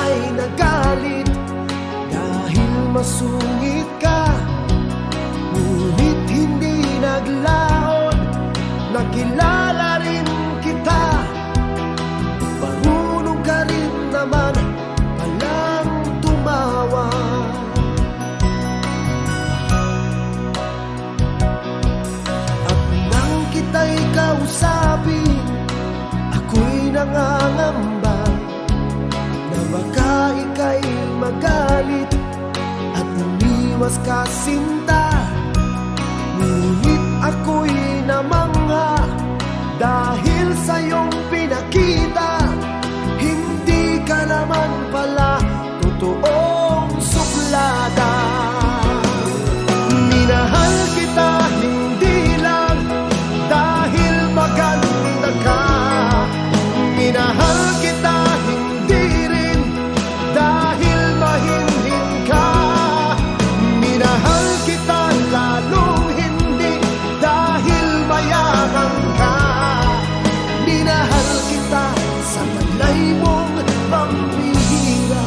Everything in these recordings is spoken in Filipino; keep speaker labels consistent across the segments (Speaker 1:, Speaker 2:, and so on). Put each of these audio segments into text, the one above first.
Speaker 1: ay nagalit dahil masungit ka, ngunit hindi naglaon, nakilala rin kita. Marunong ka rin naman palang tumawa. At nang kita'y kausapin, ako'y nangangamba na baka ika'y magalit at umiwas ka, sinta. Ngunit ako'y namangha dahil sa iyong pinakita, hindi ka naman pala totoong suplada. Minahal kita hindi lang dahil maganda ka, minahal kita hindi rin dahil mahinhin ka, minahal kita lalong hindi dahil mayaman ka, minahal kita sa taglay mong pambihira.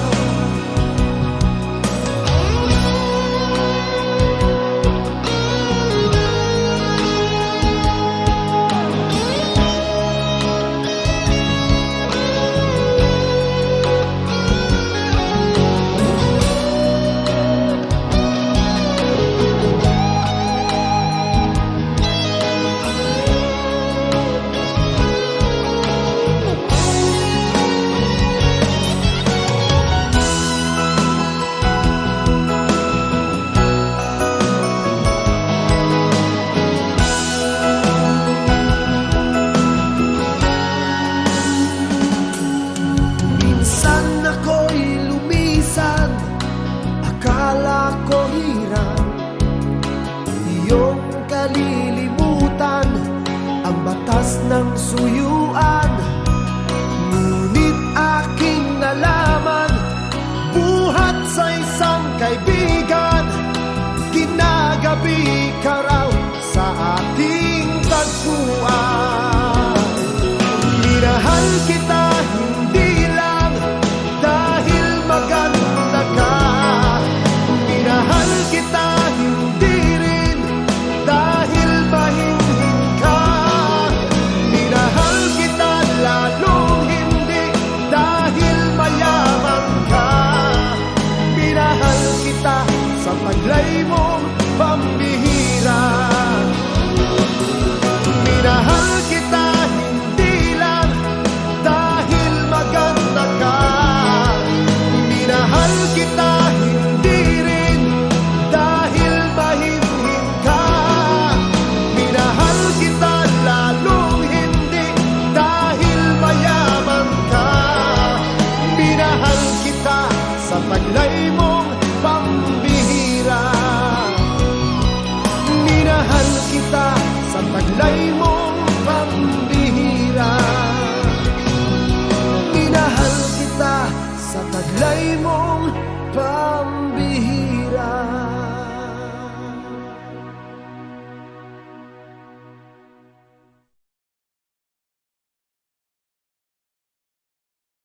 Speaker 1: Akala ko hirap iyong kalilimutan ang batas ng suyuan, ngunit aking nalaman buhat sa isang kaibigan, ginagabi ka raw sa ating tagpuan. Minahal kita hindi lang dahil maganda ka, minahal kita hindi rin dahil mahinhin ka, minahal kita lalong hindi dahil mayaman ka, minahal kita sa taglay mong pambihira. Minahal kita hindi lang dahil maganda ka, minahal kita hindi rin dahil mahinhin ka, minahal kita lalong hindi dahil mayaman ka, minahal kita sa taglay mong pambihira. Minahal kita sa taglay mong pambihira. Minahal kita sa taglay mong pambihira.